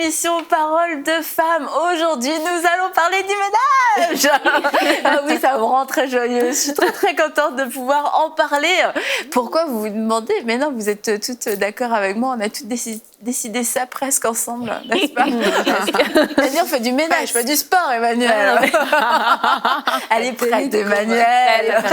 l'émission Parole de femmes. Aujourd'hui, nous allons parler du ménage. Ah oui, ça me rend très joyeuse. Je suis très très contente de pouvoir en parler. Pourquoi vous vous demandez? Mais non, vous êtes toutes d'accord avec moi. On a toutes décidé ça presque ensemble, n'est-ce pas? C'est-à-dire, on fait du ménage, pas du sport, Emmanuel. Elle est prête, Emmanuel.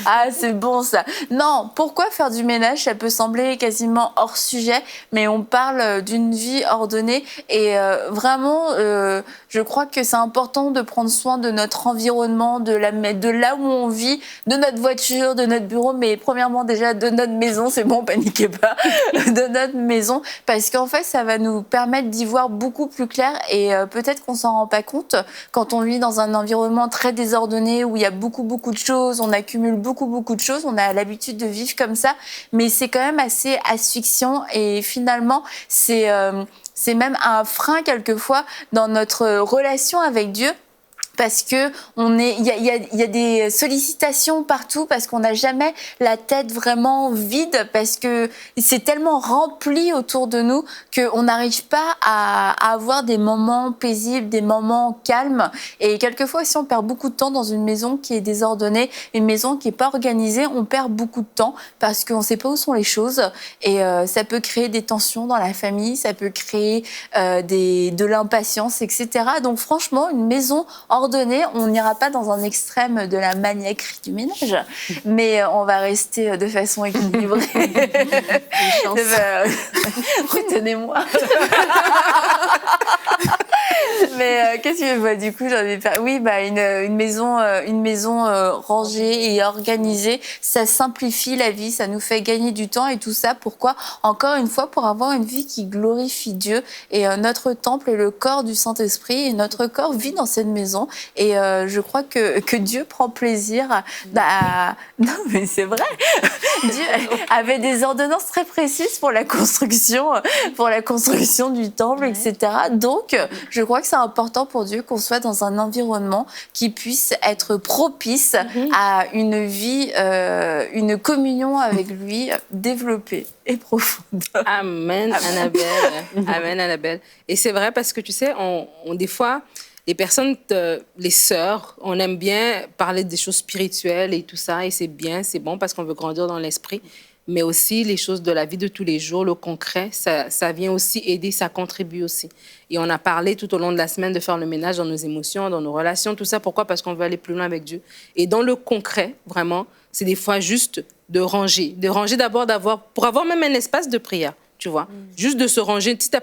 Ah, c'est bon ça. Non, pourquoi faire du ménage? Ça peut sembler quasiment hors sujet, mais on parle d'une vie ordonnée et vraiment, je crois que c'est important de prendre soin de notre environnement, de là où on vit, de notre voiture, de notre bureau, mais premièrement déjà de notre maison, c'est bon, paniquez pas, de notre maison, parce qu'en fait, ça va nous permettre d'y voir beaucoup plus clair et peut-être qu'on s'en rend pas compte quand on vit dans un environnement très désordonné où il y a beaucoup de choses, on accumule beaucoup de choses, on a l'habitude de vivre comme ça, mais c'est quand même assez asphyxiant et finalement, c'est même un frein quelquefois dans notre relation avec Dieu. Parce que il y a des sollicitations partout, parce qu'on n'a jamais la tête vraiment vide, parce que c'est tellement rempli autour de nous qu'on n'arrive pas à avoir des moments paisibles, des moments calmes. Et quelquefois, si on perd beaucoup de temps dans une maison qui est désordonnée, une maison qui n'est pas organisée, on perd beaucoup de temps parce qu'on ne sait pas où sont les choses. Et ça peut créer des tensions dans la famille, ça peut créer de l'impatience, etc. Donc franchement, une maison ordonnée, on n'ira pas dans un extrême de la maniaquerie du ménage, mais on va rester de façon équilibrée. Retenez-moi. Mais qu'est-ce que je vois du coup, j'en ai pas. Oui, une maison rangée et organisée, ça simplifie la vie, ça nous fait gagner du temps et tout ça. Pourquoi? Encore une fois, pour avoir une vie qui glorifie Dieu. Et notre temple est le corps du Saint-Esprit et notre corps vit dans cette maison. Et je crois que Dieu prend plaisir Non, mais c'est vrai. Dieu avait des ordonnances très précises pour la construction du temple, etc. Donc, je crois que c'est important pour Dieu qu'on soit dans un environnement qui puisse être propice à une vie, une communion avec lui développée et profonde. Amen, Annabelle. Amen, Annabelle. Et c'est vrai parce que, tu sais, des fois, les personnes, les sœurs, on aime bien parler des choses spirituelles et tout ça, et c'est bien, c'est bon parce qu'on veut grandir dans l'esprit. Mais aussi les choses de la vie de tous les jours, le concret, ça vient aussi aider, ça contribue aussi. Et on a parlé tout au long de la semaine de faire le ménage dans nos émotions, dans nos relations, tout ça. Pourquoi? Parce qu'on veut aller plus loin avec Dieu. Et dans le concret, vraiment, c'est des fois juste de ranger. De ranger d'abord, pour avoir même un espace de prière, tu vois. Juste de se ranger. Si ta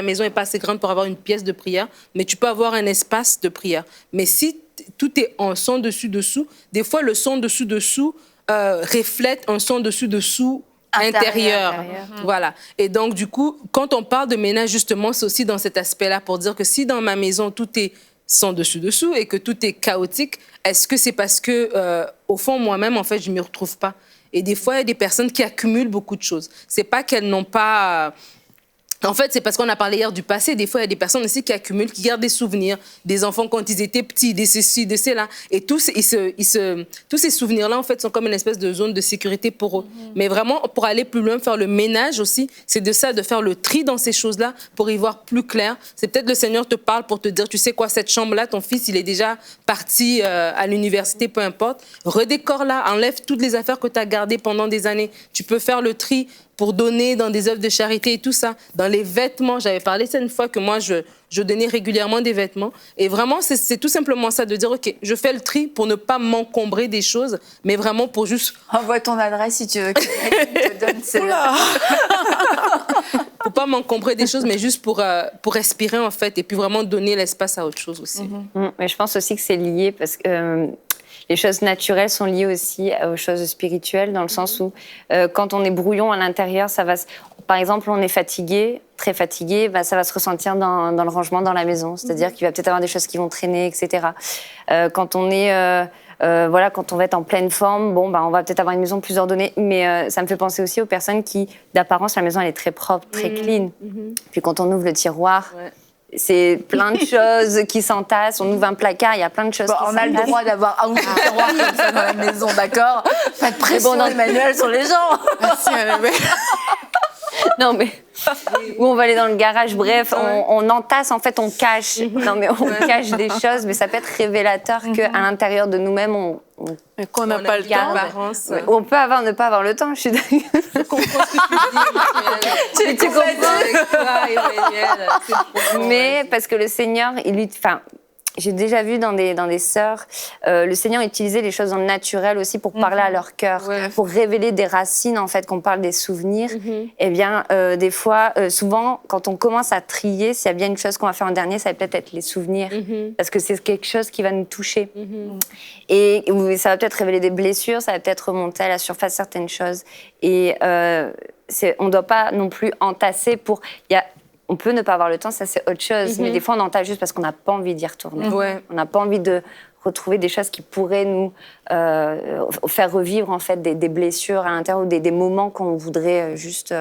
maison n'est pas assez grande pour avoir une pièce de prière, mais tu peux avoir un espace de prière. Mais si tout est en son dessus-dessous, des fois, le son dessus-dessous reflète un son dessus-dessous intérieur. Voilà. Et donc, du coup, quand on parle de ménage, justement, c'est aussi dans cet aspect-là pour dire que si dans ma maison, tout est sans dessus-dessous et que tout est chaotique, est-ce que c'est parce que, au fond, moi-même, en fait, je ne m'y retrouve pas? Et des fois, il y a des personnes qui accumulent beaucoup de choses. C'est pas qu'elles n'ont pas... En fait, c'est parce qu'on a parlé hier du passé. Des fois, il y a des personnes aussi qui accumulent, qui gardent des souvenirs, des enfants quand ils étaient petits, des ceci, de cela. Et tous ces souvenirs-là, en fait, sont comme une espèce de zone de sécurité pour eux. Mais vraiment, pour aller plus loin, faire le ménage aussi, c'est de ça, de faire le tri dans ces choses-là pour y voir plus clair. C'est peut-être le Seigneur te parle pour te dire, tu sais quoi, cette chambre-là, ton fils, il est déjà parti à l'université, peu importe. Redécore-la, enlève toutes les affaires que tu as gardées pendant des années. Tu peux faire le tri pour donner dans des œuvres de charité et tout ça. Dans les vêtements, j'avais parlé ça une fois que moi, je donnais régulièrement des vêtements. Et vraiment, c'est tout simplement ça, de dire, OK, je fais le tri pour ne pas m'encombrer des choses, mais vraiment pour juste... Envoie ton adresse si tu veux que je te donne celle-là. Pour pas m'encombrer des choses, mais juste pour respirer, en fait, et puis vraiment donner l'espace à autre chose aussi. Mais je pense aussi que c'est lié parce que... les choses naturelles sont liées aussi aux choses spirituelles, dans le sens où quand on est brouillon à l'intérieur, par exemple, on est fatigué, très fatigué, ça va se ressentir dans le rangement dans la maison. C'est-à-dire qu'il va peut-être avoir des choses qui vont traîner, etc. Quand on est... quand on va être en pleine forme, on va peut-être avoir une maison plus ordonnée, mais ça me fait penser aussi aux personnes qui, d'apparence, la maison elle est très propre, très clean. Puis quand on ouvre le tiroir... C'est plein de choses qui s'entassent. On ouvre un placard, il y a plein de choses qui s'entassent. On a le droit d'avoir un ou deux tiroirs comme ça dans la maison, d'accord? Pas de pression, Emmanuel, sur les gens. Merci, non, mais Ou on va aller dans le garage. Bref, on entasse, en fait, on cache. Non, mais on cache des choses, mais ça peut être révélateur qu'à l'intérieur de nous-mêmes, Mais qu'on n'a pas le temps. Ouais. On peut ne pas avoir le temps, je suis d'accord. Je comprends ce que tu dis. Tu comprends avec toi, Emmanuel. C'est profond, Mais parce que le Seigneur, j'ai déjà vu dans des sœurs, le Seigneur utilisait les choses dans le naturel aussi pour parler à leur cœur, pour révéler des racines, en fait, qu'on parle des souvenirs. Eh bien, des fois, souvent, quand on commence à trier, s'il y a bien une chose qu'on va faire en dernier, ça va peut-être être les souvenirs, parce que c'est quelque chose qui va nous toucher. Et ça va peut-être révéler des blessures, ça va peut-être remonter à la surface certaines choses. Et on ne doit pas non plus entasser pour... On peut ne pas avoir le temps, ça c'est autre chose. Mais des fois, on entasse juste parce qu'on n'a pas envie d'y retourner. On n'a pas envie de retrouver des choses qui pourraient nous faire revivre en fait des blessures à l'intérieur ou des moments qu'on voudrait juste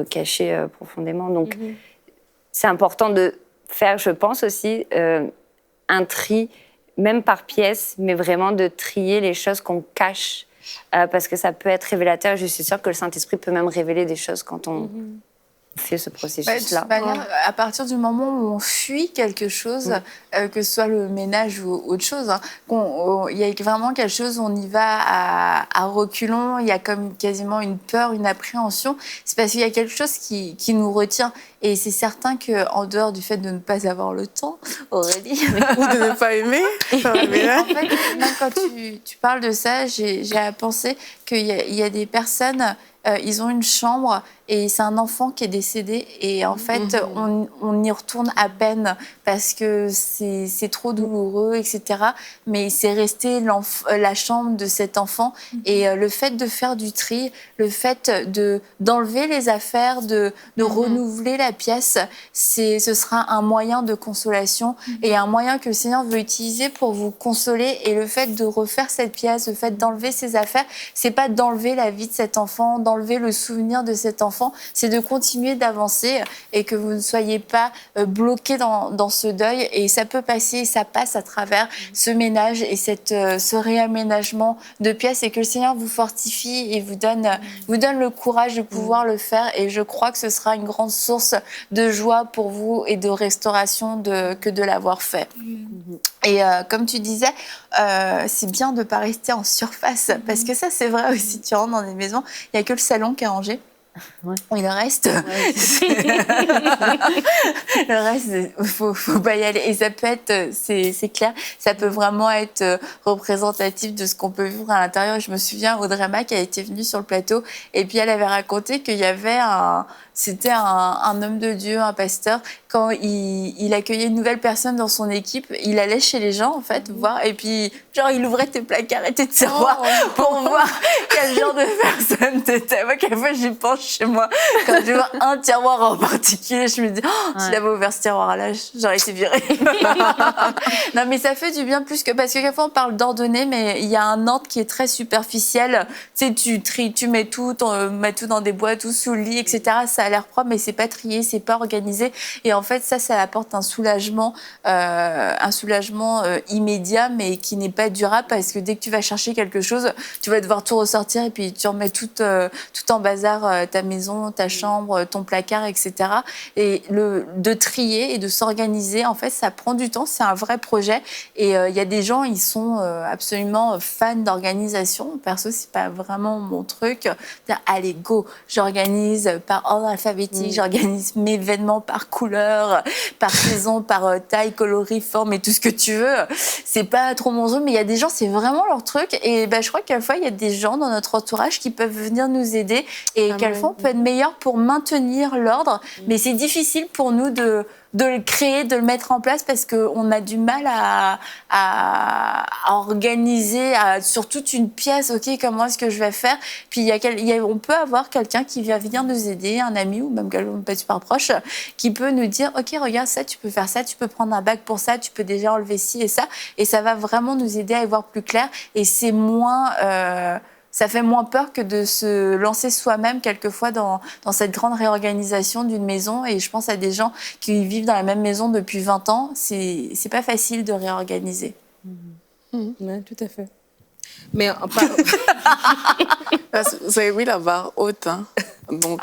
cacher profondément. Donc, c'est important de faire, je pense aussi, un tri, même par pièce, mais vraiment de trier les choses qu'on cache. Parce que ça peut être révélateur. Je suis sûre que le Saint-Esprit peut même révéler des choses quand on... fait ce processus-là. À partir du moment où on fuit quelque chose, que ce soit le ménage ou autre chose, il y a vraiment quelque chose où on y va à reculons, il y a comme quasiment une peur, une appréhension. C'est parce qu'il y a quelque chose qui nous retient. Et c'est certain qu'en dehors du fait de ne pas avoir le temps, Aurélie... Ou de ne pas aimer. En fait, même quand tu parles de ça, j'ai pensé qu'il y a des personnes... ils ont une chambre et c'est un enfant qui est décédé et en fait on y retourne à peine parce que c'est trop douloureux, etc. Mais c'est resté la chambre de cet enfant et le fait de faire du tri, le fait d'enlever les affaires, de renouveler la pièce, ce sera un moyen de consolation et un moyen que le Seigneur veut utiliser pour vous consoler. Et le fait de refaire cette pièce, le fait d'enlever ses affaires, c'est pas d'enlever la vie de cet enfant, d'enlever le souvenir de cet enfant, c'est de continuer d'avancer et que vous ne soyez pas bloqués dans ce deuil. Et ça peut passer, ça passe à travers ce ménage et ce réaménagement de pièces et que le Seigneur vous fortifie et vous donne le courage de pouvoir le faire. Et je crois que ce sera une grande source de joie pour vous et de restauration que de l'avoir fait. Et comme tu disais, c'est bien de ne pas rester en surface parce que ça, c'est vrai aussi. Tu rentres dans des maisons, il n'y a que le salon qui est rangé. Et le reste, faut pas y aller. Et ça peut être, c'est clair, ça peut vraiment être représentatif de ce qu'on peut vivre à l'intérieur. Je me souviens, Audrey Mac a été venue sur le plateau et puis elle avait raconté qu'il y avait c'était un homme de Dieu, un pasteur. Quand il accueillait une nouvelle personne dans son équipe, il allait chez les gens, en fait, voir. Et puis, genre, il ouvrait tes placards et tes tiroirs pour voir quel genre de personne t'étais. Moi, quelquefois, j'y pense chez moi. Quand je vois un tiroir en particulier, je me dis, s'il avait ouvert ce tiroir-là, j'aurais été virée. Non, mais ça fait du bien plus que... Parce que quelquefois, on parle d'ordonner, mais il y a un ordre qui est très superficiel. Tu sais, tu tries, tu mets tout dans des boîtes, tout sous le lit, etc. Ça a l'air propre, mais c'est pas trié, c'est pas organisé. Et en fait, ça apporte un soulagement immédiat, mais qui n'est pas durable parce que dès que tu vas chercher quelque chose, tu vas devoir tout ressortir et puis tu remets tout en bazar, ta maison, ta chambre, ton placard, etc. Et de trier et de s'organiser, en fait, ça prend du temps, c'est un vrai projet. Et il y a des gens, ils sont absolument fans d'organisation. Perso, c'est pas vraiment mon truc. Allez, go, j'organise par ordre alphabétique, j'organise mes événements par couleur, par saison, par taille, coloris, forme et tout ce que tu veux. C'est pas trop mon truc, mais il y a des gens, c'est vraiment leur truc. Et je crois qu'à la fois, il y a des gens dans notre entourage qui peuvent venir nous aider et quelquefois, on peut être meilleur pour maintenir l'ordre. Mais c'est difficile pour nous de le créer, de le mettre en place parce qu'on a du mal à organiser sur toute une pièce, ok, comment est-ce que je vais faire? Puis on peut avoir quelqu'un qui va venir nous aider, un ami ou même quelqu'un pas super proche, qui peut nous dire, ok, regarde ça, tu peux faire ça, tu peux prendre un bac pour ça, tu peux déjà enlever ci et ça va vraiment nous aider à y voir plus clair et c'est moins... ça fait moins peur que de se lancer soi-même quelquefois dans cette grande réorganisation d'une maison. Et je pense à des gens qui vivent dans la même maison depuis 20 ans. C'est pas facile de réorganiser. Oui, tout à fait. Mais Vous avez mis la barre haute. Hein. Donc,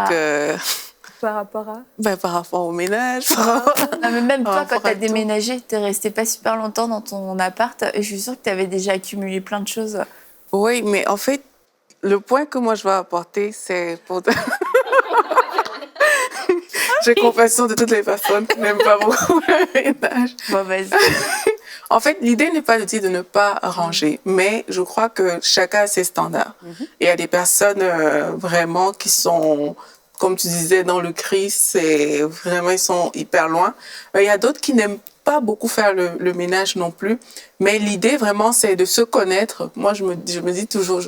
par rapport à... Par rapport au ménage. Non, mais même toi, quand rapport tu as à tout. déménagé, tu es resté pas super longtemps dans ton appart et je suis sûre que tu avais déjà accumulé plein de choses. Oui, mais en fait, le point que moi je veux apporter, c'est pour... J'ai compassion de toutes les personnes qui n'aiment pas beaucoup le ménage. Bon, vas-y. En fait, l'idée n'est pas de dire de ne pas ranger, mais je crois que chacun a ses standards. Et il y a des personnes vraiment qui sont, comme tu disais, dans le cri, c'est vraiment, ils sont hyper loin. Il y a d'autres qui n'aiment pas beaucoup faire le ménage non plus, mais l'idée vraiment, c'est de se connaître. Moi, je me dis toujours,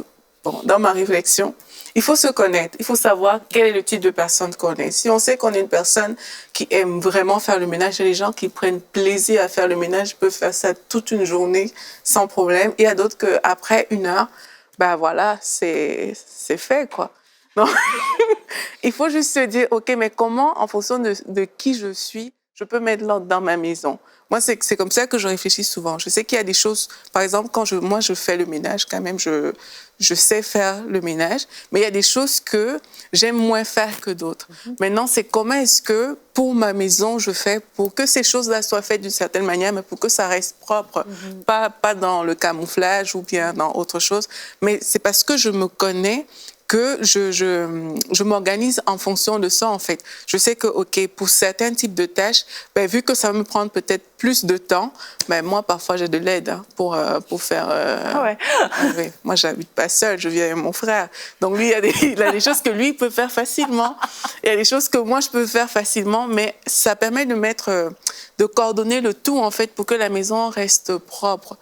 bon, dans ma réflexion, il faut se connaître, il faut savoir quel est le type de personne qu'on est. Si on sait qu'on est une personne qui aime vraiment faire le ménage, il y a des gens qui prennent plaisir à faire le ménage, peuvent faire ça toute une journée sans problème. Et il y a d'autres qu'après 1 heure, ben voilà, c'est fait, quoi. Donc, il faut juste se dire, OK, mais comment, en fonction de qui je suis, je peux mettre l'ordre dans ma maison. Moi, c'est comme ça que je réfléchis souvent. Je sais qu'il y a des choses, par exemple, quand moi, je fais le ménage, quand même, je sais faire le ménage, mais il y a des choses que j'aime moins faire que d'autres. Maintenant, c'est comment est-ce que, pour ma maison, je fais pour que ces choses-là soient faites d'une certaine manière, mais pour que ça reste propre, pas dans le camouflage ou bien dans autre chose. Mais c'est parce que je me connais que je m'organise en fonction de ça, en fait. Je sais que, OK, pour certains types de tâches, ben, vu que ça va me prendre peut-être plus de temps, ben, moi, parfois, j'ai de l'aide pour faire... Ah ouais. Oui. Moi, j'habite pas seule, je vis avec mon frère. Donc, lui, il a des choses que lui peut faire facilement. Il y a des choses que moi, je peux faire facilement, mais ça permet de coordonner le tout, en fait, pour que la maison reste propre.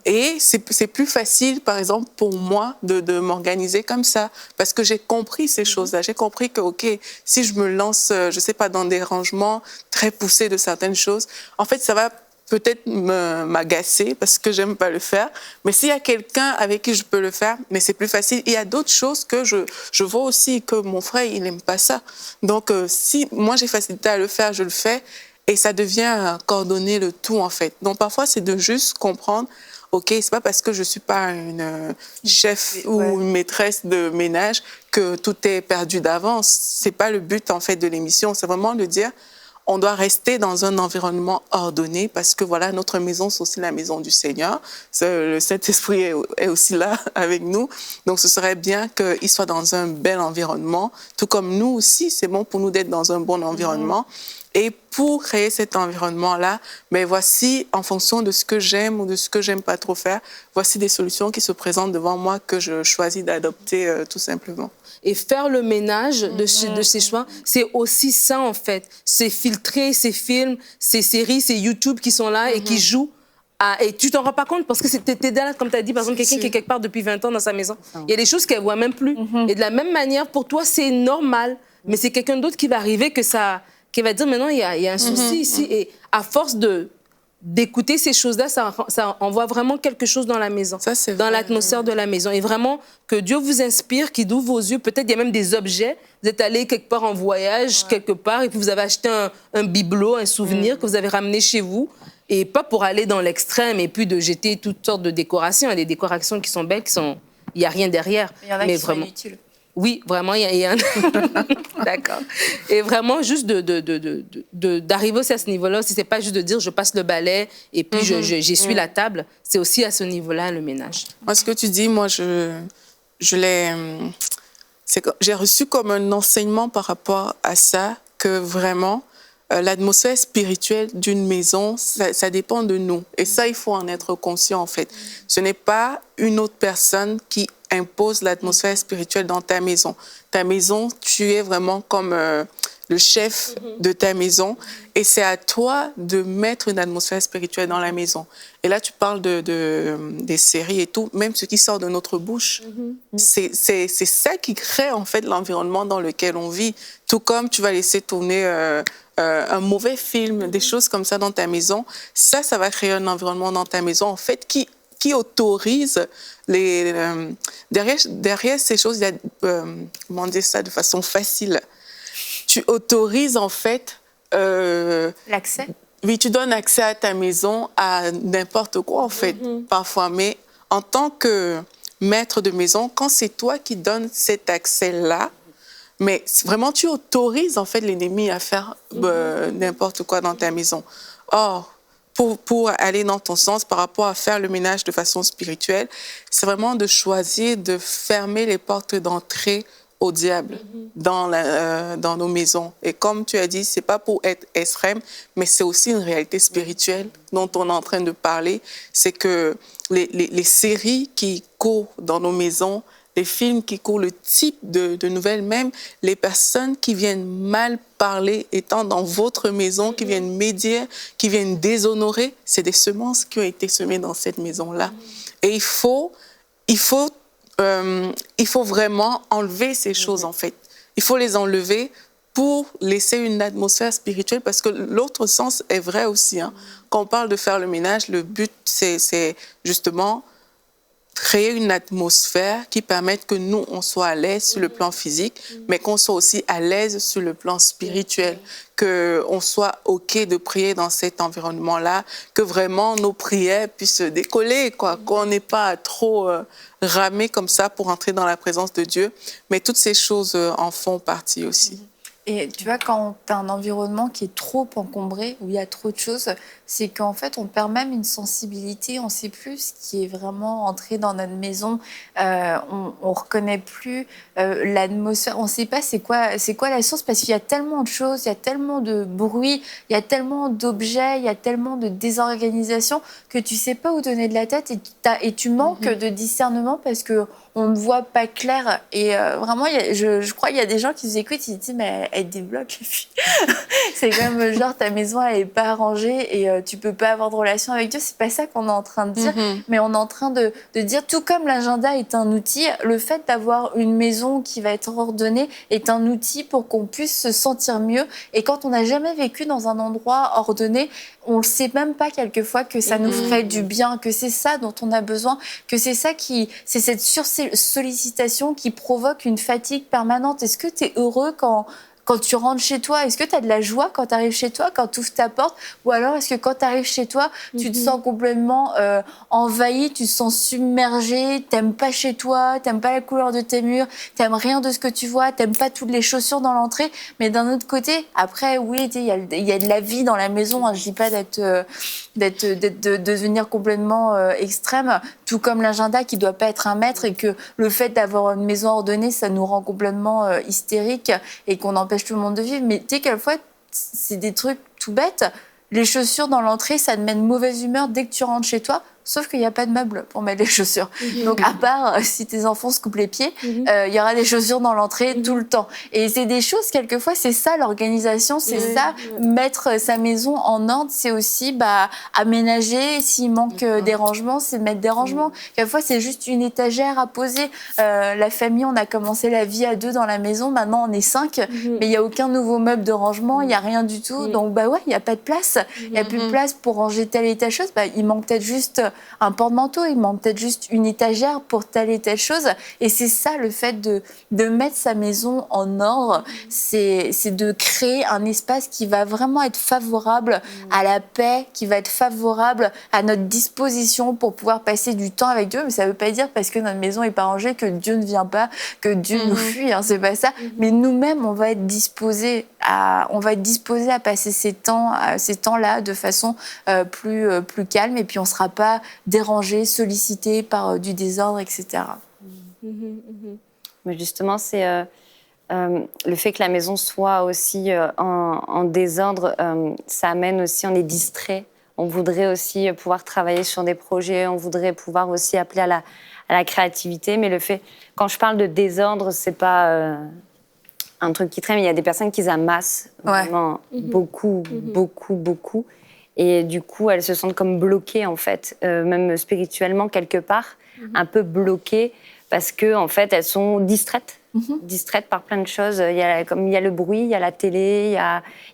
Et c'est plus facile, par exemple, pour moi, de m'organiser comme ça. Parce que j'ai compris ces choses-là. J'ai compris que, OK, si je me lance, je sais pas, dans des rangements très poussés de certaines choses, en fait, ça va peut-être m'agacer parce que j'aime pas le faire. Mais s'il y a quelqu'un avec qui je peux le faire, mais c'est plus facile. Il y a d'autres choses que je vois aussi que mon frère, il n'aime pas ça. Donc, si moi, j'ai facilité à le faire, je le fais. Et ça devient coordonner le tout, en fait. Donc, parfois, c'est de juste comprendre, OK, c'est pas parce que je suis pas une chef ou une maîtresse de ménage que tout est perdu d'avance. C'est pas le but, en fait, de l'émission. C'est vraiment de dire, on doit rester dans un environnement ordonné parce que, voilà, notre maison, c'est aussi la maison du Seigneur. Le Saint-Esprit est aussi là avec nous. Donc, ce serait bien qu'il soit dans un bel environnement. Tout comme nous aussi, c'est bon pour nous d'être dans un bon environnement. Et pour créer cet environnement-là, mais voici, en fonction de ce que j'aime ou de ce que j'aime pas trop faire, voici des solutions qui se présentent devant moi que je choisis d'adopter tout simplement. Et faire le ménage de ses choix, c'est aussi ça, en fait. C'est filtrer ces films, ces séries, ces YouTube qui sont là et qui jouent. Et tu t'en rends pas compte parce que t'es là, comme tu as dit, par exemple, quelqu'un qui est quelque part depuis 20 ans dans sa maison. Il y a des choses qu'elle voit même plus. Et de la même manière, pour toi, c'est normal. Mais c'est quelqu'un d'autre qui va arriver qui va dire, maintenant, il y a un souci ici. Et à force d'écouter ces choses-là, ça envoie vraiment quelque chose dans la maison, dans l'atmosphère de la maison. Et vraiment, que Dieu vous inspire, qu'il ouvre vos yeux. Peut-être il y a même des objets. Vous êtes allé quelque part en voyage, quelque part, et puis vous avez acheté un bibelot, un souvenir que vous avez ramené chez vous. Et pas pour aller dans l'extrême et puis de jeter toutes sortes de décorations. Il y a des décorations qui sont belles, il n'y a rien derrière. Il y en a qui sont inutiles. Oui, vraiment, il y a un... D'accord. Et vraiment, juste d'arriver aussi à ce niveau-là, si ce n'est pas juste de dire je passe le balai et puis j'essuie la table, c'est aussi à ce niveau-là le ménage. Moi, ce que tu dis, moi, j'ai reçu comme un enseignement par rapport à ça, que vraiment, l'atmosphère spirituelle d'une maison, ça dépend de nous. Et ça, il faut en être conscient, en fait. Ce n'est pas une autre personne qui impose l'atmosphère spirituelle dans ta maison. Ta maison, tu es vraiment comme le chef de ta maison et c'est à toi de mettre une atmosphère spirituelle dans la maison. Et là, tu parles des séries et tout, même ce qui sort de notre bouche. C'est ça qui crée en fait l'environnement dans lequel on vit. Tout comme tu vas laisser tourner un mauvais film, des choses comme ça dans ta maison, ça va créer un environnement dans ta maison en fait qui autorise derrière ces choses, il y a, comment dire ça de façon facile, tu autorises en fait... L'accès. Oui, tu donnes accès à ta maison à n'importe quoi en fait, parfois. Mais en tant que maître de maison, quand c'est toi qui donnes cet accès-là, Mais vraiment, tu autorises en fait l'ennemi à faire n'importe quoi dans ta maison. Or, pour aller dans ton sens par rapport à faire le ménage de façon spirituelle, c'est vraiment de choisir de fermer les portes d'entrée au diable dans nos maisons. Et comme tu as dit, c'est pas pour être extrême, mais c'est aussi une réalité spirituelle dont on est en train de parler. C'est que les séries qui courent dans nos maisons, les films qui courent, le type de nouvelles, même les personnes qui viennent mal parler étant dans votre maison, qui viennent médire, qui viennent déshonorer, c'est des semences qui ont été semées dans cette maison-là. Et il faut vraiment enlever ces choses, en fait. Il faut les enlever pour laisser une atmosphère spirituelle, parce que l'autre sens est vrai aussi. Hein. Quand on parle de faire le ménage, le but, c'est justement créer une atmosphère qui permette que nous, on soit à l'aise sur le plan physique, mais qu'on soit aussi à l'aise sur le plan spirituel, qu'on soit OK de prier dans cet environnement-là, que vraiment nos prières puissent décoller, quoi, qu'on n'ait pas trop ramé comme ça pour entrer dans la présence de Dieu. Mais toutes ces choses en font partie aussi. Et tu vois, quand tu as un environnement qui est trop encombré, où il y a trop de choses, c'est qu'en fait, on perd même une sensibilité, on ne sait plus ce qui est vraiment entré dans notre maison, on ne reconnaît plus l'atmosphère, on ne sait pas c'est quoi la source, parce qu'il y a tellement de choses, il y a tellement de bruit, il y a tellement d'objets, il y a tellement de désorganisation que tu ne sais pas où donner de la tête et tu manques de discernement parce que on ne voit pas clair. Et vraiment, je crois qu'il y a des gens qui nous écoutent, ils disent, mais elle débloque, les filles. C'est comme genre, ta maison, elle n'est pas arrangée et tu peux pas avoir de relation avec Dieu. C'est pas ça qu'on est en train de dire, mais on est en train de dire, tout comme l'agenda est un outil, le fait d'avoir une maison qui va être ordonnée est un outil pour qu'on puisse se sentir mieux. Et quand on n'a jamais vécu dans un endroit ordonné, on ne sait même pas quelquefois que ça nous ferait du bien, que c'est ça dont on a besoin, que c'est cette sursollicitation qui provoque une fatigue permanente. Est-ce que tu es heureux quand tu rentres chez toi? Est-ce que tu as de la joie quand tu arrives chez toi, quand tu ouvres ta porte? Ou alors est-ce que quand tu arrives chez toi, tu te sens complètement envahi, tu te sens submergé, t'aimes pas chez toi, t'aimes pas la couleur de tes murs, t'aimes rien de ce que tu vois, t'aimes pas toutes les chaussures dans l'entrée? Mais d'un autre côté, après, oui, il y a de la vie dans la maison. Hein, je dis pas de devenir complètement extrême, tout comme l'agenda qui doit pas être un maître et que le fait d'avoir une maison ordonnée, ça nous rend complètement hystérique et qu'on empêche tout le monde de vivre. Mais tu sais, quelquefois, c'est des trucs tout bêtes. Les chaussures dans l'entrée, ça te met de mauvaise humeur dès que tu rentres chez toi. Sauf qu'il n'y a pas de meuble pour mettre les chaussures. Donc, à part si tes enfants se coupent les pieds, il y aura des chaussures dans l'entrée tout le temps. Et c'est des choses, quelquefois, c'est ça l'organisation, c'est ça, mettre sa maison en ordre, c'est aussi aménager. S'il manque des rangements, c'est mettre des rangements. Quelquefois, c'est juste une étagère à poser. La famille, on a commencé la vie à 2 dans la maison, maintenant on est 5, mais il n'y a aucun nouveau meuble de rangement, il n'y a rien du tout. Donc, il n'y a pas de place. Il n'y a plus de place pour ranger telle et telle chose. Il manque peut-être juste un porte-manteau, il manque peut-être juste une étagère pour telle et telle chose. Et c'est ça, le fait de mettre sa maison en ordre, c'est de créer un espace qui va vraiment être favorable à la paix, qui va être favorable à notre disposition pour pouvoir passer du temps avec Dieu. Mais ça ne veut pas dire parce que notre maison n'est pas rangée que Dieu ne vient pas, que Dieu nous fuit, hein, c'est pas ça. Mais nous-mêmes, on va être disposés à passer ces temps-là de façon plus calme, et puis on ne sera pas dérangé, sollicité par du désordre, etc. Mais justement, c'est le fait que la maison soit aussi en désordre, ça amène aussi, on est distrait. On voudrait aussi pouvoir travailler sur des projets, on voudrait pouvoir aussi appeler à la créativité. Mais le fait, quand je parle de désordre, c'est pas un truc qui traîne. Il y a des personnes qui amassent vraiment beaucoup. Et du coup, elles se sentent comme bloquées, en fait, même spirituellement, quelque part, un peu bloquées, parce que en fait, elles sont distraites par plein de choses. Il y a le bruit, il y a la télé, il y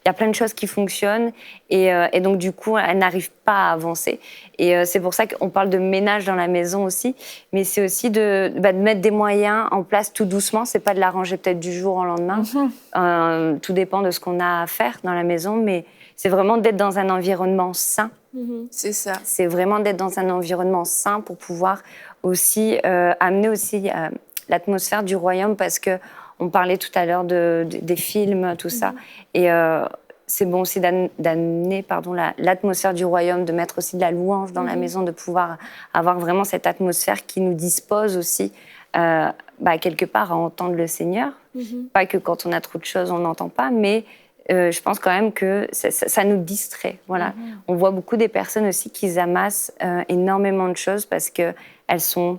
a plein de choses qui fonctionnent. Et donc, du coup, elles n'arrivent pas à avancer. Et c'est pour ça qu'on parle de ménage dans la maison aussi. Mais c'est aussi de mettre des moyens en place tout doucement. C'est pas de la ranger peut-être du jour au lendemain. Tout dépend de ce qu'on a à faire dans la maison. Mais c'est vraiment d'être dans un environnement sain. C'est ça. C'est vraiment d'être dans un environnement sain pour pouvoir aussi amener aussi l'atmosphère du royaume, parce que On parlait tout à l'heure des films, tout ça. Et c'est bon aussi d'amener l'atmosphère du royaume, de mettre aussi de la louange dans la maison, de pouvoir avoir vraiment cette atmosphère qui nous dispose aussi, quelque part, à entendre le Seigneur. Pas que quand on a trop de choses, on n'entend pas, mais je pense quand même que ça nous distrait. Voilà. On voit beaucoup des personnes aussi qui amassent énormément de choses parce qu'elles sont...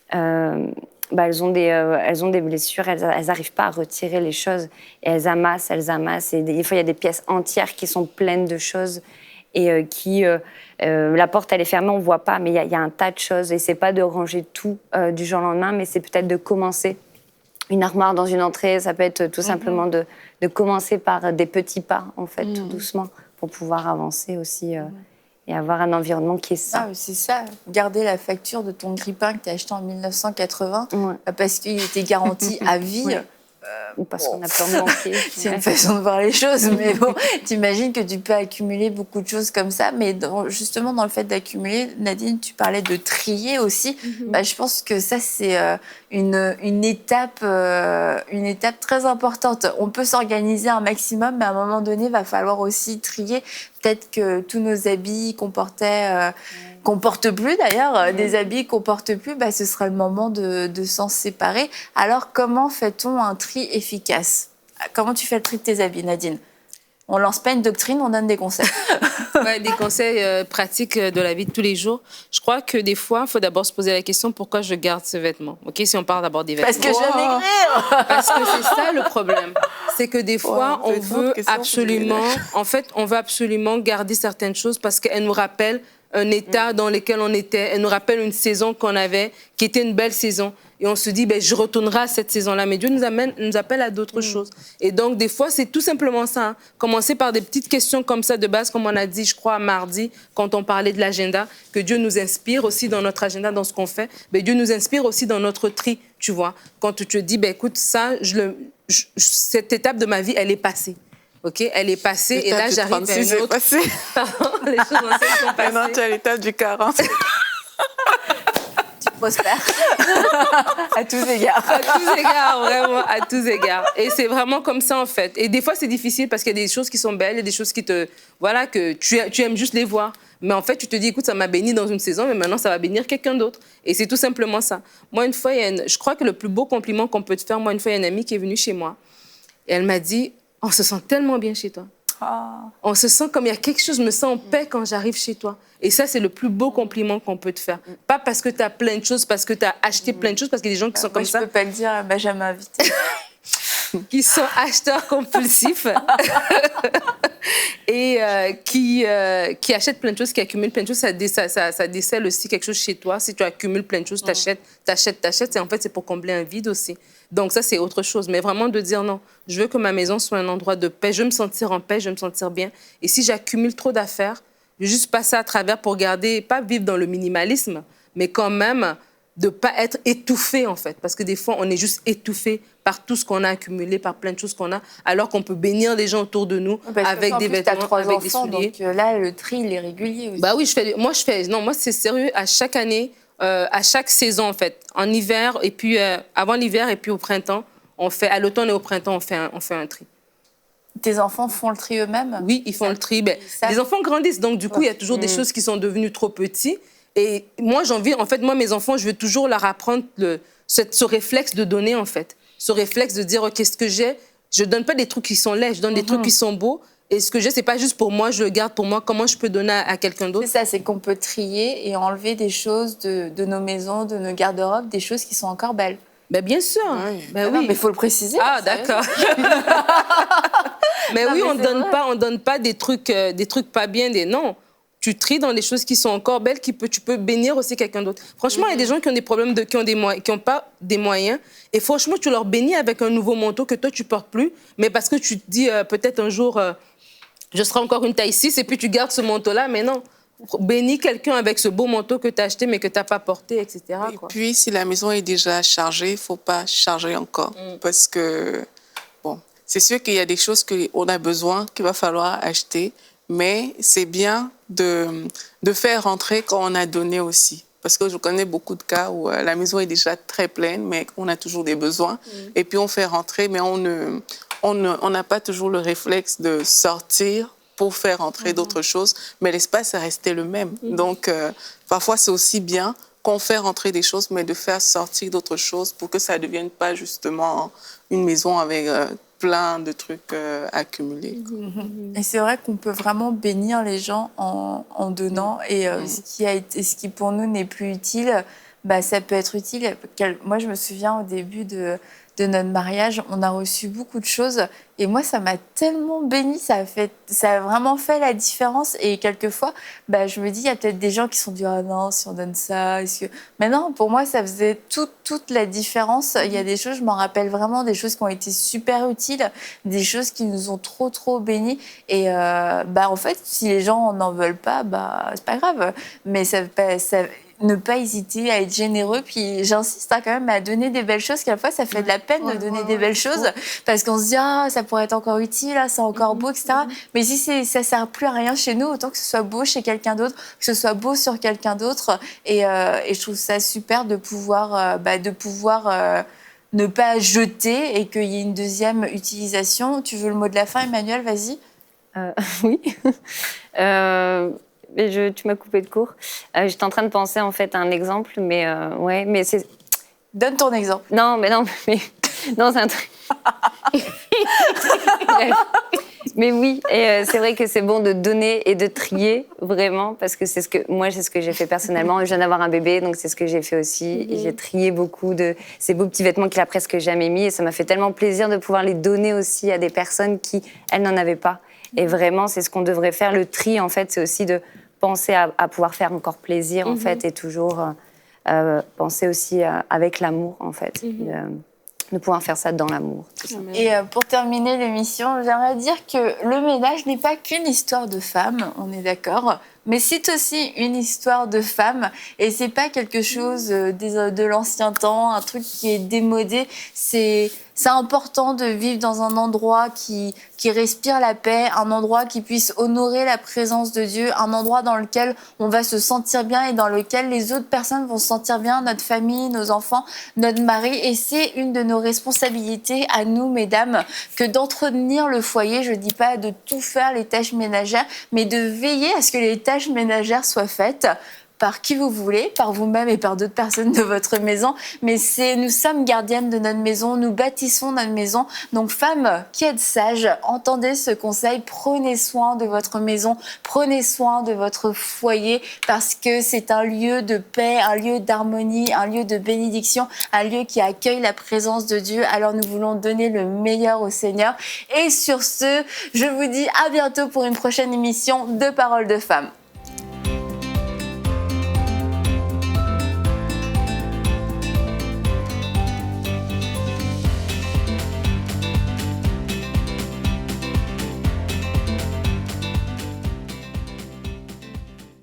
elles ont des blessures, elles n'arrivent pas à retirer les choses. Et elles amassent. Et des fois, il y a des pièces entières qui sont pleines de choses et la porte, elle est fermée, on ne voit pas, mais il y a un tas de choses. Et ce n'est pas de ranger tout du jour au lendemain, mais c'est peut-être de commencer. Une armoire dans une entrée, ça peut être tout simplement de commencer par des petits pas, en fait, tout doucement, pour pouvoir avancer aussi et avoir un environnement qui est sain. Ah, c'est ça, garder la facture de ton grille-pain que tu as acheté en 1980 parce qu'il était garanti à vie. Ou parce qu'on a peur de manquer. C'est une façon de voir les choses, mais bon, t'imagines que tu peux accumuler beaucoup de choses comme ça, mais justement dans le fait d'accumuler, Nadine, tu parlais de trier aussi, je pense que ça c'est une étape très importante. On peut s'organiser un maximum, mais à un moment donné, il va falloir aussi trier. Peut-être que tous nos habits qu'on porte plus d'ailleurs, des habits qu'on porte plus, ce sera le moment de s'en séparer. Alors, comment fait-on un tri efficace? Comment tu fais le tri de tes habits, Nadine? On lance pas une doctrine, on donne des conseils. Des conseils pratiques de la vie de tous les jours. Je crois que des fois, il faut d'abord se poser la question pourquoi je garde ce vêtement. Ok, si on parle d'abord des vêtements. Parce que j'aime maigrir. Parce que c'est ça le problème. C'est que des fois, on veut absolument garder certaines choses parce qu'elles nous rappellent un état dans lequel on était. Elle nous rappelle une saison qu'on avait, qui était une belle saison. Et on se dit, je retournerai à cette saison-là. Mais Dieu nous appelle à d'autres choses. Et donc, des fois, c'est tout simplement ça. Commencer par des petites questions comme ça de base, comme on a dit, je crois, mardi, quand on parlait de l'agenda, que Dieu nous inspire aussi dans notre agenda, dans ce qu'on fait. Dieu nous inspire aussi dans notre tri, tu vois. Quand tu te dis, écoute, ça, cette étape de ma vie, elle est passée. OK, elle est passée et là, j'arrive à une autre... Les choses anciennes sont passées. Maintenant, tu es à l'étape du 40. Tu prospères. À tous égards. À tous égards, vraiment, à tous égards. Et c'est vraiment comme ça, en fait. Et des fois, c'est difficile parce qu'il y a des choses qui sont belles, il y a des choses qui te... Voilà, que tu aimes juste les voir. Mais en fait, tu te dis, écoute, ça m'a béni dans une saison, mais maintenant, ça va bénir quelqu'un d'autre. Et c'est tout simplement ça. Moi, une fois, je crois que le plus beau compliment qu'on peut te faire, moi, une fois, il y a une amie qui est venue chez moi. Et elle m'a dit, on se sent tellement bien chez toi. On se sent comme il y a quelque chose, je me sens en paix quand j'arrive chez toi. Et ça, c'est le plus beau compliment qu'on peut te faire. Pas parce que tu as plein de choses, parce que tu as acheté plein de choses, parce qu'il y a des gens qui sont comme ça. Je peux pas le dire, elle m'a jamais invitée. Qui sont acheteurs compulsifs et qui achètent plein de choses, qui accumulent plein de choses. Ça décèle aussi quelque chose chez toi. Si tu accumules plein de choses, t'achètes. Et en fait, c'est pour combler un vide aussi. Donc ça, c'est autre chose. Mais vraiment de dire non, je veux que ma maison soit un endroit de paix. Je veux me sentir en paix, je veux me sentir bien. Et si j'accumule trop d'affaires, je veux juste passer à travers pour garder, pas vivre dans le minimalisme, mais quand même de ne pas être étouffé, en fait. Parce que des fois, on est juste étouffé par tout ce qu'on a accumulé, par plein de choses qu'on a, alors qu'on peut bénir les gens autour de nous avec des vêtements, avec des souliers. Donc là, le tri, il est régulier aussi. Oui, moi, c'est sérieux, à chaque année, à chaque saison, en fait. En hiver, et puis avant l'hiver, et puis au printemps, à l'automne et au printemps, on fait un tri. Tes enfants font le tri eux-mêmes? Oui, ils font le tri. Les enfants grandissent, donc du coup, il y a toujours des choses qui sont devenues trop petites. Et moi, mes enfants, je veux toujours leur apprendre ce réflexe de donner, en fait. Ce réflexe de dire, OK, ce que j'ai, je ne donne pas des trucs qui sont laids, je donne des trucs qui sont beaux. Et ce que j'ai, ce n'est pas juste pour moi, je le garde pour moi. Comment je peux donner à quelqu'un d'autre? C'est ça, c'est qu'on peut trier et enlever des choses de nos maisons, de nos garde-robes, des choses qui sont encore belles. Bien sûr. Oui. Oui. Non, mais il faut le préciser. Ah, d'accord. On donne pas des trucs pas bien, non. Tu tries dans les choses qui sont encore belles, tu peux bénir aussi quelqu'un d'autre. Franchement, il y a des gens qui ont des problèmes, qui ont pas des moyens. Et franchement, tu leur bénis avec un nouveau manteau que toi, tu portes plus. Mais parce que tu te dis, peut-être un jour, je serai encore une taille 6, et puis tu gardes ce manteau-là. Mais non, bénis quelqu'un avec ce beau manteau que tu as acheté, mais que tu n'as pas porté, etc. Et puis, si la maison est déjà chargée, il ne faut pas charger encore. Parce que, c'est sûr qu'il y a des choses qu'on a besoin, qu'il va falloir acheter. Mais c'est bien de faire rentrer quand on a donné aussi. Parce que je connais beaucoup de cas où la maison est déjà très pleine, mais on a toujours des besoins. Et puis on fait rentrer, mais on n'a pas toujours le réflexe de sortir pour faire entrer d'autres choses, mais l'espace est resté le même. Donc, parfois, c'est aussi bien qu'on fait rentrer des choses, mais de faire sortir d'autres choses pour que ça ne devienne pas justement une maison avec plein de trucs accumulés. Et c'est vrai qu'on peut vraiment bénir les gens en donnant, et ce qui pour nous n'est plus utile, bah, ça peut être utile. Moi, je me souviens au début de notre mariage, on a reçu beaucoup de choses et moi, ça m'a tellement bénie, ça a vraiment fait la différence. Et quelquefois, bah, je me dis, il y a peut-être des gens qui sont dit « Ah non, si on donne ça, est-ce que… » Mais non, pour moi, ça faisait toute la différence. Il y a des choses, je m'en rappelle vraiment, des choses qui ont été super utiles, des choses qui nous ont trop bénis. Et bah, en fait, si les gens n'en veulent pas, bah, c'est pas grave. Mais ne pas hésiter à être généreux. Puis j'insiste quand même à donner des belles choses. Quelquefois, ça fait de la peine de donner des belles choses parce qu'on se dit « Ah, ça pourrait être encore utile, ah, c'est encore beau, etc. » Mais si ça sert plus à rien chez nous, autant que ce soit beau chez quelqu'un d'autre, que ce soit beau sur quelqu'un d'autre. Et je trouve ça super de pouvoir ne pas jeter et qu'il y ait une deuxième utilisation. Tu veux le mot de la fin, Emmanuel? Vas-y. Oui. Mais tu m'as coupé de court. J'étais en train de penser en fait à un exemple, mais ouais, mais c'est. Donne ton exemple. Non, c'est un truc. Mais oui, et c'est vrai que c'est bon de donner et de trier vraiment, parce que c'est ce que j'ai fait personnellement. Je viens d'avoir un bébé, donc c'est ce que j'ai fait aussi. Et j'ai trié beaucoup de ces beaux petits vêtements qu'il a presque jamais mis, et ça m'a fait tellement plaisir de pouvoir les donner aussi à des personnes qui elles n'en avaient pas. Et vraiment, c'est ce qu'on devrait faire. Le tri, en fait, c'est aussi de penser à pouvoir faire encore plaisir, en fait, et toujours penser aussi avec l'amour, en fait. De pouvoir faire ça dans l'amour. Et pour terminer l'émission, j'aimerais dire que le ménage n'est pas qu'une histoire de femmes, on est d'accord, mais c'est aussi une histoire de femmes. Et c'est pas quelque chose de l'ancien temps, un truc qui est démodé. C'est important de vivre dans un endroit qui respire la paix, un endroit qui puisse honorer la présence de Dieu, un endroit dans lequel on va se sentir bien et dans lequel les autres personnes vont se sentir bien, notre famille, nos enfants, notre mari. Et c'est une de nos responsabilités à nous, mesdames, que d'entretenir le foyer. Je dis pas de tout faire les tâches ménagères, mais de veiller à ce que les tâches ménagères soient faites par qui vous voulez, par vous-même et par d'autres personnes de votre maison. Mais nous sommes gardiennes de notre maison, nous bâtissons notre maison. Donc, femmes qui êtes sages, entendez ce conseil, prenez soin de votre maison, prenez soin de votre foyer, parce que c'est un lieu de paix, un lieu d'harmonie, un lieu de bénédiction, un lieu qui accueille la présence de Dieu. Alors, nous voulons donner le meilleur au Seigneur. Et sur ce, je vous dis à bientôt pour une prochaine émission de Paroles de Femmes.